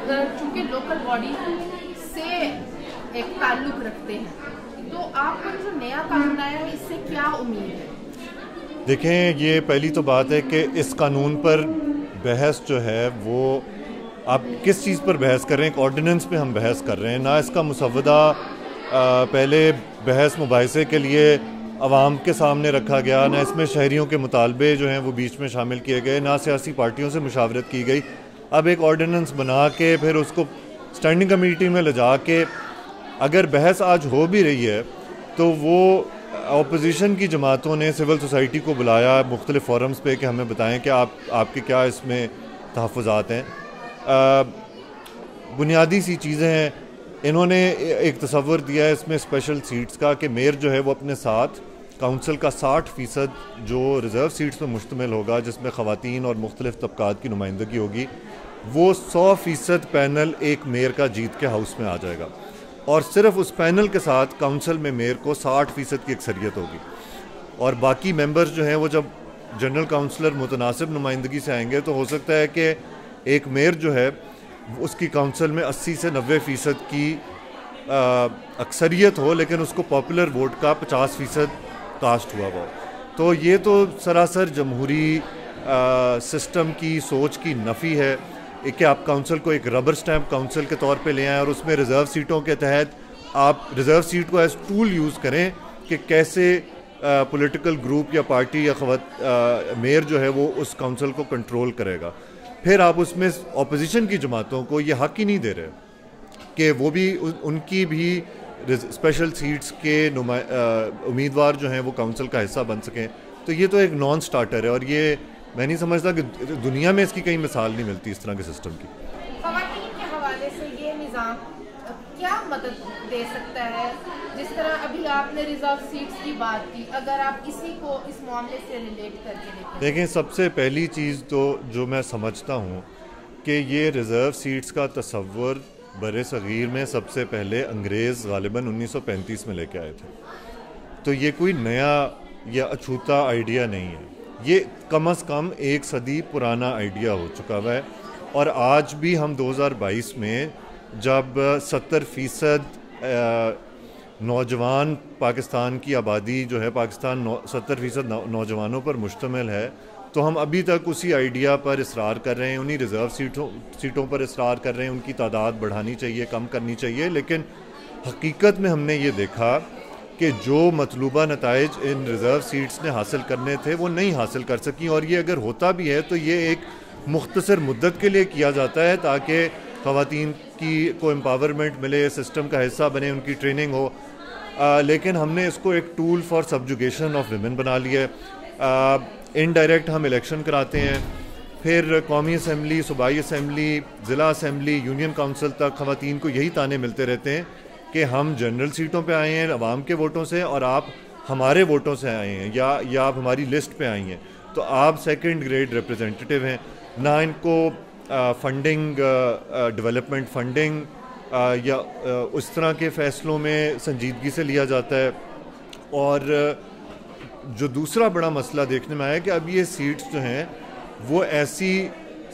چونکہ local body سے ایک تعلق رکھتے ہیں، تو آپ کو جو نیا قانون آیا ہے اس سے کیا امید ہے؟ دیکھیں، یہ پہلی تو بات ہے کہ اس قانون پر بحث جو ہے وہ آپ کس چیز پر بحث کر رہے ہیں؟ ایک آرڈیننس پہ ہم بحث کر رہے ہیں، نہ اس کا مسودہ پہلے بحث مباحثے کے لیے عوام کے سامنے رکھا گیا، نہ اس میں شہریوں کے مطالبے جو ہیں وہ بیچ میں شامل کیے گئے، نہ سیاسی پارٹیوں سے مشاورت کی گئی۔ اب ایک آرڈیننس بنا کے پھر اس کو اسٹینڈنگ کمیٹی میں لے جا کے اگر بحث آج ہو بھی رہی ہے تو وہ اپوزیشن کی جماعتوں نے سول سوسائٹی کو بلایا مختلف فورمز پہ کہ ہمیں بتائیں کہ آپ کے کیا اس میں تحفظات ہیں۔ بنیادی سی چیزیں ہیں، انہوں نے ایک تصور دیا ہے اس میں اسپیشل سیٹس کا کہ میئر جو ہے وہ اپنے ساتھ کونسل کا 60% جو ریزرو سیٹس پہ مشتمل ہوگا، جس میں خواتین اور مختلف طبقات کی نمائندگی ہوگی، وہ 100% پینل ایک میئر کا جیت کے ہاؤس میں آ جائے گا، اور صرف اس پینل کے ساتھ کونسل میں میئر کو 60% کی اکثریت ہوگی، اور باقی ممبرز جو ہیں وہ جب جنرل کونسلر متناسب نمائندگی سے آئیں گے تو ہو سکتا ہے کہ ایک میئر جو ہے اس کی کونسل میں 80 سے 90% کی اکثریت ہو، لیکن اس کو پاپولر ووٹ کا 50% کاسٹ ہوا ہو۔ تو یہ تو سراسر جمہوری سسٹم کی سوچ کی نفی ہے کہ آپ کونسل کو ایک ربر سٹیمپ کونسل کے طور پہ لے آئیں اور اس میں ریزرو سیٹوں کے تحت آپ ریزرو سیٹ کو ایز ٹول یوز کریں کہ کیسے پولیٹیکل گروپ یا پارٹی یا میئر جو ہے وہ اس کونسل کو کنٹرول کرے گا۔ پھر آپ اس میں اپوزیشن کی جماعتوں کو یہ حق ہی نہیں دے رہے کہ وہ بھی ان کی بھی اسپیشل سیٹس کے امیدوار جو ہیں وہ کونسل کا حصہ بن سکیں۔ تو یہ تو ایک نان سٹارٹر ہے، اور یہ میں نہیں سمجھتا کہ دنیا میں اس کی کہیں مثال نہیں ملتی اس طرح کے سسٹم کی۔ خواتین کے حوالے سے یہ نظام کیا مدد دے سکتا ہے؟ جس طرح ابھی آپ نے ریزرو سیٹس کی بات کی، اگر آپ اسی کو اس معاملے سے ریلیٹ کر کے دیکھیں، سب سے پہلی چیز تو جو میں سمجھتا ہوں کہ یہ ریزرو سیٹس کا تصور بر صغیر میں سب سے پہلے انگریز غالباً 1935 میں لے کے آئے تھے، تو یہ کوئی نیا یا اچھوتا آئیڈیا نہیں ہے، یہ کم از کم 1 صدی پرانا آئیڈیا ہو چکا ہوا ہے۔ اور آج بھی ہم 2022 میں جب 70% نوجوان پاکستان کی آبادی جو ہے، پاکستان 70% نوجوانوں پر مشتمل ہے، تو ہم ابھی تک اسی آئیڈیا پر اصرار کر رہے ہیں، انہی ریزرو سیٹوں پر اصرار کر رہے ہیں، ان کی تعداد بڑھانی چاہیے، کم کرنی چاہیے۔ لیکن حقیقت میں ہم نے یہ دیکھا کہ جو مطلوبہ نتائج ان ریزرو سیٹس نے حاصل کرنے تھے وہ نہیں حاصل کر سکیں، اور یہ اگر ہوتا بھی ہے تو یہ ایک مختصر مدت کے لیے کیا جاتا ہے تاکہ خواتین کو امپاورمنٹ ملے، سسٹم کا حصہ بنے، ان کی ٹریننگ ہو، لیکن ہم نے اس کو ایک ٹول فار سبجوگیشن آف ویمن بنا لیا ہے۔ انڈائریکٹ ہم الیکشن کراتے ہیں، پھر قومی اسمبلی، صوبائی اسمبلی، ضلع اسمبلی، یونین کونسل تک خواتین کو یہی تانے ملتے رہتے ہیں کہ ہم جنرل سیٹوں پہ آئے ہیں عوام کے ووٹوں سے، اور آپ ہمارے ووٹوں سے آئے ہیں، یا آپ ہماری لسٹ پہ آئی ہیں، تو آپ سیکنڈ گریڈ ریپرزینٹیو ہیں۔ نہ ان کو فنڈنگ، ڈیولپمنٹ فنڈنگ یا اس طرح کے فیصلوں میں سنجیدگی سے لیا جاتا ہے۔ اور جو دوسرا بڑا مسئلہ دیکھنے میں آیا کہ اب یہ سیٹس جو ہیں وہ ایسی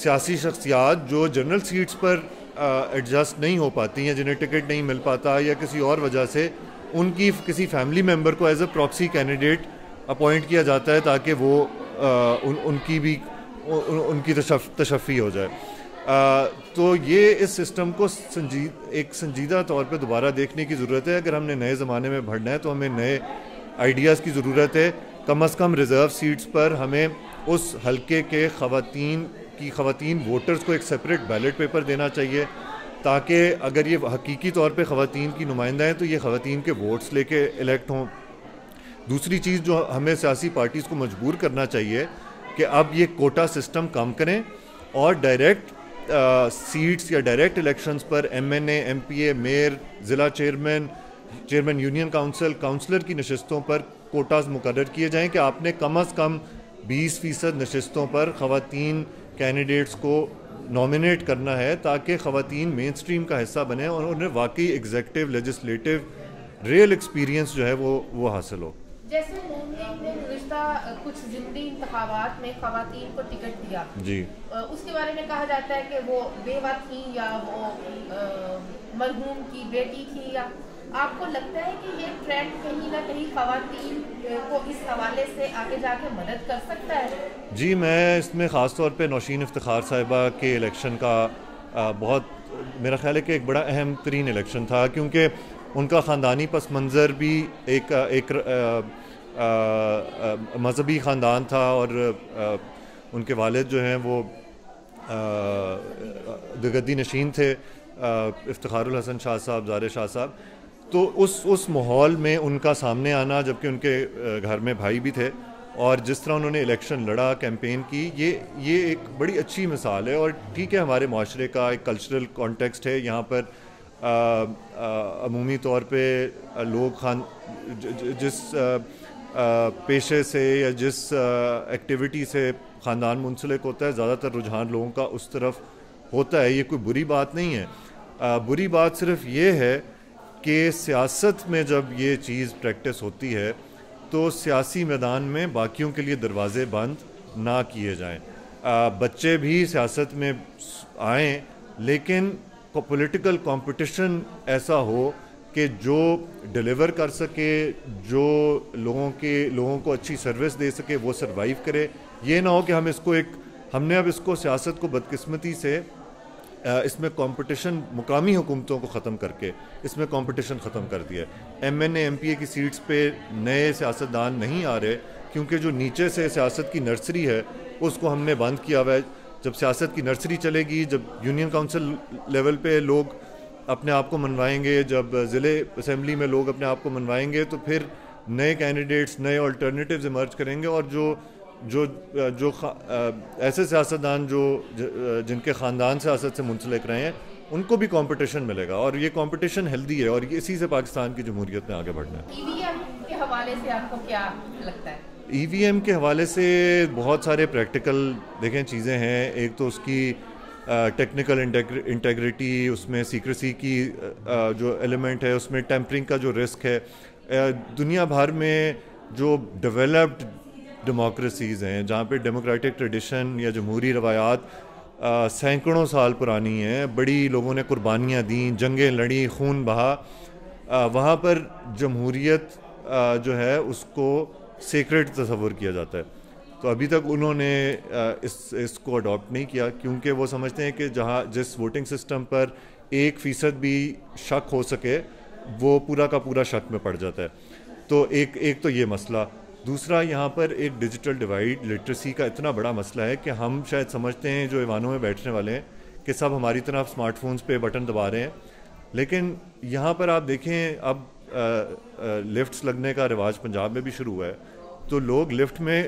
سیاسی شخصیات جو جنرل سیٹس پر ایڈجسٹ نہیں ہو پاتی ہیں، جنہیں ٹکٹ نہیں مل پاتا یا کسی اور وجہ سے، ان کی کسی فیملی ممبر کو as a proxy candidate appoint کیا جاتا ہے تاکہ وہ ان کی تشفی ہو جائے۔ تو یہ اس سسٹم کو ایک سنجیدہ طور پہ دوبارہ دیکھنے کی ضرورت ہے۔ اگر ہم نے نئے زمانے میں بڑھنا ہے تو ہمیں نئے آئیڈیاز کی ضرورت ہے۔ کم از کم ریزرو سیٹس پر ہمیں اس حلقے کے خواتین ووٹرز کو ایک سپریٹ بیلٹ پیپر دینا چاہیے، تاکہ اگر یہ حقیقی طور پہ خواتین کی نمائندہ ہیں تو یہ خواتین کے ووٹس لے کے الیکٹ ہوں۔ دوسری چیز جو ہمیں سیاسی پارٹیز کو مجبور کرنا چاہیے کہ اب یہ کوٹا سسٹم کم کریں اور ڈائریکٹ سیٹس یا direct elections per M N A, M P a, mayor, ضلع چیئرمین یونین کونسل، کونسلر کی نشستوں پر کوٹاز مقرر کیے جائیں کہ آپ نے کم از کم 20% نشستوں پر خواتین کینڈیڈیٹس کو نامینیٹ کرنا ہے تاکہ خواتین مین سٹریم کا حصہ بنیں اور انہیں واقعی ایگزیکٹو، لیجسلیٹو، ریئل ایکسپیرینس جو ہے وہ حاصل ہو۔ جیسے نون لیگ نے گزشتہ کچھ ضمنی انتخابات میں خواتین کو ٹکٹ دیا جی، اس کے بارے میں کہا جاتا ہے کہ وہ بیوہ تھیں یا وہ مرحوم کی بیٹی تھی، یا آپ کو لگتا ہے کہ یہ ٹرینڈ کہیں نہ کہیں خواتین کو اس حوالے سے آگے جا کے مدد کر سکتا ہے؟ جی، میں اس میں خاص طور پہ نوشین افتخار صاحبہ کے الیکشن کا بہت میرا خیال ہے کہ ایک بڑا اہم ترین الیکشن تھا، کیونکہ ان کا خاندانی پس منظر بھی ایک مذہبی خاندان تھا، اور ان کے والد جو ہیں وہ گدی نشین تھے، افتخار الحسن شاہ صاحب، زارِ شاہ صاحب. تو اس ماحول میں ان کا سامنے آنا، جبکہ ان کے گھر میں بھائی بھی تھے، اور جس طرح انہوں نے الیکشن لڑا، کیمپین کی، یہ ایک بڑی اچھی مثال ہے. اور ٹھیک ہے، ہمارے معاشرے کا ایک کلچرل کانٹیکسٹ ہے یہاں پر. عمومی طور پہ لوگ جس پیشے سے یا جس ایکٹیویٹی سے خاندان منسلک ہوتا ہے، زیادہ تر رجحان لوگوں کا اس طرف ہوتا ہے. یہ کوئی بری بات نہیں ہے. بری بات صرف یہ ہے کہ سیاست میں جب یہ چیز پریکٹس ہوتی ہے تو سیاسی میدان میں باقیوں کے لیے دروازے بند نہ کیے جائیں. بچے بھی سیاست میں آئیں، لیکن پولیٹیکل کمپٹیشن ایسا ہو کہ جو ڈیلیور کر سکے، جو لوگوں کو اچھی سروس دے سکے، وہ سروائیو کرے. یہ نہ ہو کہ ہم نے اب اس کو سیاست کو بدقسمتی سے اس میں کمپٹیشن، مقامی حکومتوں کو ختم کر کے اس میں کمپٹیشن ختم کر دیا. M N A M P A کی سیٹس پہ نئے سیاستدان نہیں آ رہے، کیونکہ جو نیچے سے سیاست کی نرسری ہے اس کو ہم نے بند کیا ہوا ہے. جب سیاست کی نرسری چلے گی، جب یونین کونسل لیول پہ لوگ اپنے آپ کو منوائیں گے، جب ضلع اسمبلی میں لوگ اپنے آپ کو منوائیں گے، تو پھر نئے کینڈیڈیٹس، نئے آلٹرنیٹیوز ایمرج کریں گے. اور جو ایسے سیاستدان جن کے خاندان سیاست سے منسلک رہے ہیں، ان کو بھی کمپٹیشن ملے گا. اور یہ کمپٹیشن ہیلدی ہے، اور اسی سے پاکستان کی جمہوریت میں آگے بڑھنا ہے. ای وی ایم کے حوالے سے آپ کو کیا لگتا ہے؟ ای وی ایم کے حوالے سے بہت سارے پریکٹیکل چیزیں ہیں. ایک تو اس کی ٹیکنیکل انٹیگریٹی، اس میں سیکریسی کی جو ایلیمنٹ ہے، اس میں ٹیمپرنگ کا جو رسک ہے. دنیا بھر میں جو ڈیولپڈ ڈیموکریسیز ہیں، جہاں پہ ڈیموکریٹک ٹریڈیشن یا جمہوری روایات سینکڑوں سال پرانی ہیں، بڑی لوگوں نے قربانیاں دیں، جنگیں لڑیں، خون بہا، وہاں پر جمہوریت جو ہے اس کو سیکریٹ تصور کیا جاتا ہے. تو ابھی تک انہوں نے اس کو اڈاپٹ نہیں کیا، کیونکہ وہ سمجھتے ہیں کہ جس ووٹنگ سسٹم پر 1% بھی شک ہو سکے، وہ پورا کا پورا شک میں پڑ جاتا ہے. تو ایک تو یہ مسئلہ. دوسرا، یہاں پر ایک ڈیجیٹل ڈیوائڈ، لٹریسی کا اتنا بڑا مسئلہ ہے کہ ہم شاید سمجھتے ہیں جو ایوانوں میں بیٹھنے والے ہیں کہ سب ہماری طرف اسمارٹ فونز پہ بٹن دبا رہے ہیں. لیکن یہاں پر آپ دیکھیں، اب لفٹس لگنے کا رواج پنجاب میں بھی شروع ہوا ہے، تو لوگ لفٹ میں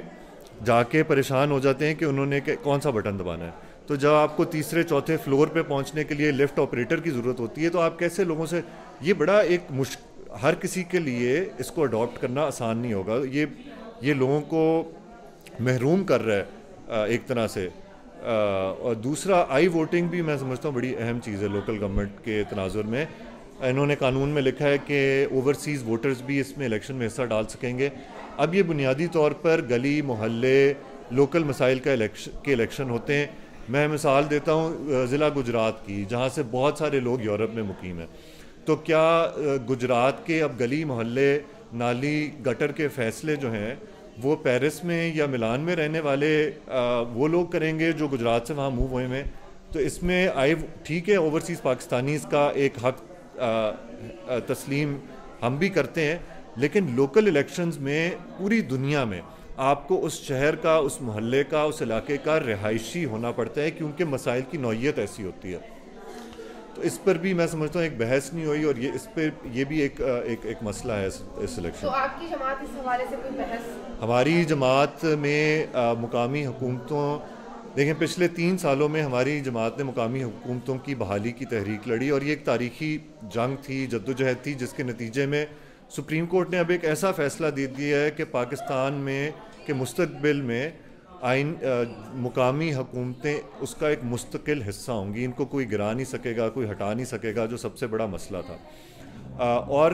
جا کے پریشان ہو جاتے ہیں کہ انہوں نے کون سا بٹن دبانا ہے. تو جب آپ کو تیسرے چوتھے فلور پہ پہنچنے کے لیے لفٹ آپریٹر کی ضرورت ہوتی ہے، تو آپ کیسے لوگوں سے، یہ بڑا ایک ہر کسی کے لیے اس کو اڈاپٹ کرنا آسان نہیں ہوگا. یہ لوگوں کو محروم کر رہا ہے ایک طرح سے. اور دوسرا، آئی ووٹنگ بھی میں سمجھتا ہوں بڑی اہم چیز ہے لوکل گورنمنٹ کے تناظر میں. انہوں نے قانون میں لکھا ہے کہ اوورسیز ووٹرز بھی اس میں الیکشن میں حصہ ڈال سکیں گے. اب یہ بنیادی طور پر گلی محلے، لوکل مسائل کے الیکشن ہوتے ہیں. میں مثال دیتا ہوں ضلع گجرات کی، جہاں سے بہت سارے لوگ یورپ میں مقیم ہیں. تو کیا گجرات کے اب گلی محلے، نالی، گٹر کے فیصلے جو ہیں وہ پیرس میں یا ملان میں رہنے والے وہ لوگ کریں گے جو گجرات سے وہاں موو ہوئے ہیں؟ تو اس میں ٹھیک ہے، اوورسیز پاکستانیز کا ایک حق تسلیم ہم بھی کرتے ہیں، لیکن لوکل الیکشنز میں پوری دنیا میں آپ کو اس شہر کا، اس محلے کا، اس علاقے کا رہائشی ہونا پڑتا ہے، کیونکہ مسائل کی نوعیت ایسی ہوتی ہے. تو اس پر بھی میں سمجھتا ہوں ایک بحث نہیں ہوئی، اور یہ بھی ایک مسئلہ ہے اس الیکشن. تو آپ کی جماعت اس حوالے سے کوئی بحث؟ ہماری جماعت میں مقامی حکومتوں، دیکھیں پچھلے 3 سالوں میں ہماری جماعت نے مقامی حکومتوں کی بحالی کی تحریک لڑی، اور یہ ایک تاریخی جنگ تھی، جدوجہد تھی، جس کے نتیجے میں سپریم کورٹ نے اب ایک ایسا فیصلہ دے دیا ہے کہ پاکستان میں کہ مستقبل میں مقامی حکومتیں اس کا ایک مستقل حصہ ہوں گی. ان کو کوئی گرا نہیں سکے گا، کوئی ہٹا نہیں سکے گا، جو سب سے بڑا مسئلہ تھا. اور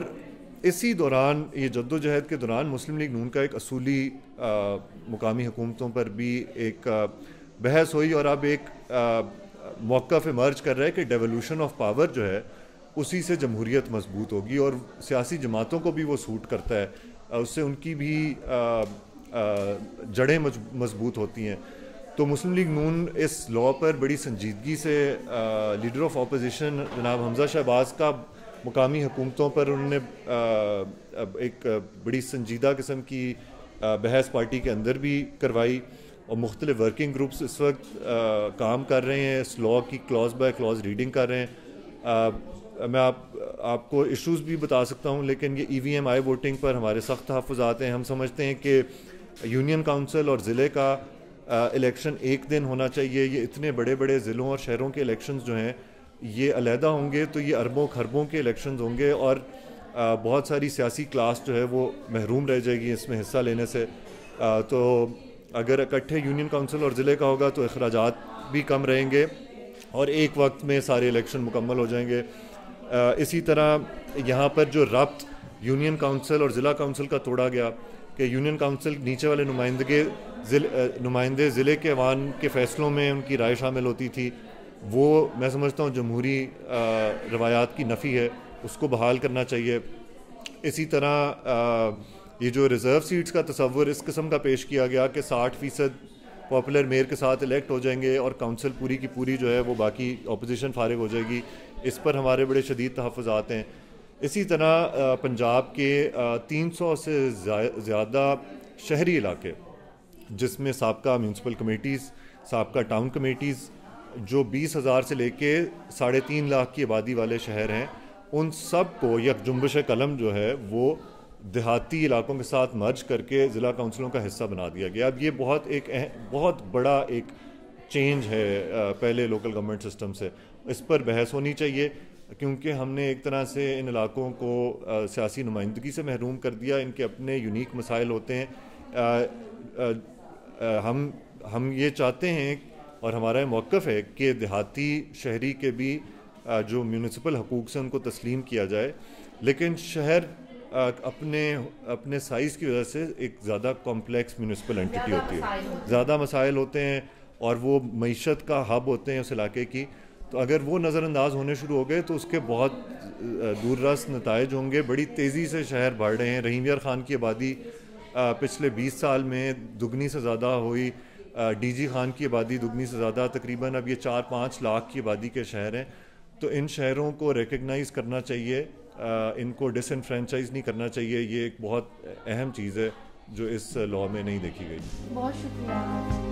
اسی دوران یہ جدوجہد کے دوران مسلم لیگ نون کا ایک اصولی مقامی حکومتوں پر بھی ایک بحث ہوئی اور اب ایک موقف ایمرج کر رہا ہے کہ ڈیولوشن آف پاور جو ہے اسی سے جمہوریت مضبوط ہوگی اور سیاسی جماعتوں کو بھی وہ سوٹ کرتا ہے, اس سے ان کی بھی جڑیں مضبوط ہوتی ہیں. تو مسلم لیگ نون اس لاء پر بڑی سنجیدگی سے لیڈر آف اپوزیشن جناب حمزہ شہباز کا مقامی حکومتوں پر انہوں نے ایک بڑی سنجیدہ قسم کی بحث پارٹی کے اندر بھی کروائی, اور مختلف ورکنگ گروپس اس وقت کام کر رہے ہیں, اس لاء کی کلاز بائی کلاز ریڈنگ کر رہے ہیں. میں آپ کو ایشوز بھی بتا سکتا ہوں, لیکن یہ ای وی ایم آئی ووٹنگ پر ہمارے سخت تحفظات ہیں. ہم سمجھتے ہیں کہ یونین کاؤنسل اور ضلع کا الیکشن ایک دن ہونا چاہیے. یہ اتنے بڑے بڑے ضلعوں اور شہروں کے الیکشنز جو ہیں یہ علیحدہ ہوں گے تو یہ اربوں خربوں کے الیکشنز ہوں گے, اور بہت ساری سیاسی کلاس جو ہے وہ محروم رہ جائے گی اس میں حصہ لینے سے. تو اگر اکٹھے یونین کاؤنسل اور ضلع کا ہوگا تو اخراجات بھی کم رہیں گے اور ایک وقت میں سارے الیکشن مکمل ہو جائیں گے. اسی طرح یہاں پر جو ربط یونین کاؤنسل اور ضلع کاؤنسل کا توڑا گیا کہ یونین کاؤنسل نیچے والے نمائندے ضلع کے عوام کے فیصلوں میں ان کی رائے شامل ہوتی تھی, وہ میں سمجھتا ہوں جمہوری روایات کی نفی ہے, اس کو بحال کرنا چاہیے. اسی طرح یہ جو ریزرو سیٹس کا تصور اس قسم کا پیش کیا گیا کہ 60% پاپولر میئر کے ساتھ الیکٹ ہو جائیں گے اور کاؤنسل پوری کی پوری جو ہے وہ باقی اپوزیشن فارغ ہو جائے گی, اس پر ہمارے بڑے شدید تحفظات ہیں. اسی طرح پنجاب کے 300 سے زیادہ شہری علاقے جس میں سابقہ میونسپل کمیٹیز, سابقہ ٹاؤن کمیٹیز, جو 20,000 سے لے کے 3.5 لاکھ کی آبادی والے شہر ہیں, ان سب کو یک جنبش قلم جو ہے وہ دیہاتی علاقوں کے ساتھ مرج کر کے ضلع کونسلوں کا حصہ بنا دیا گیا. اب یہ بہت بڑا ایک چینج ہے پہلے لوکل گورنمنٹ سسٹم سے, اس پر بحث ہونی چاہیے کیونکہ ہم نے ایک طرح سے ان علاقوں کو سیاسی نمائندگی سے محروم کر دیا. ان کے اپنے یونیک مسائل ہوتے ہیں. ہم یہ چاہتے ہیں اور ہمارا موقف ہے کہ دیہاتی شہری کے بھی جو میونسپل حقوق سے ان کو تسلیم کیا جائے, لیکن شہر اپنے سائز کی وجہ سے ایک زیادہ کمپلیکس میونسپل انٹیٹی ہوتی ہے, زیادہ مسائل ہوتے ہیں اور وہ معیشت کا ہب ہوتے ہیں اس علاقے کی. تو اگر وہ نظر انداز ہونے شروع ہو گئے تو اس کے بہت دور رس نتائج ہوں گے. بڑی تیزی سے شہر بڑھ رہے ہیں. رحیم یار خان کی آبادی پچھلے 20 سال میں دگنی سے زیادہ ہوئی, ڈی جی خان کی آبادی دگنی سے زیادہ, تقریباً اب یہ 4-5 لاکھ کی آبادی کے شہر ہیں. تو ان شہروں کو ریکگنائز کرنا چاہیے, ان کو ڈس انفرینچائز نہیں کرنا چاہیے. یہ ایک بہت اہم چیز ہے جو اس لاء میں نہیں دیکھی گئی. بہت شکریہ.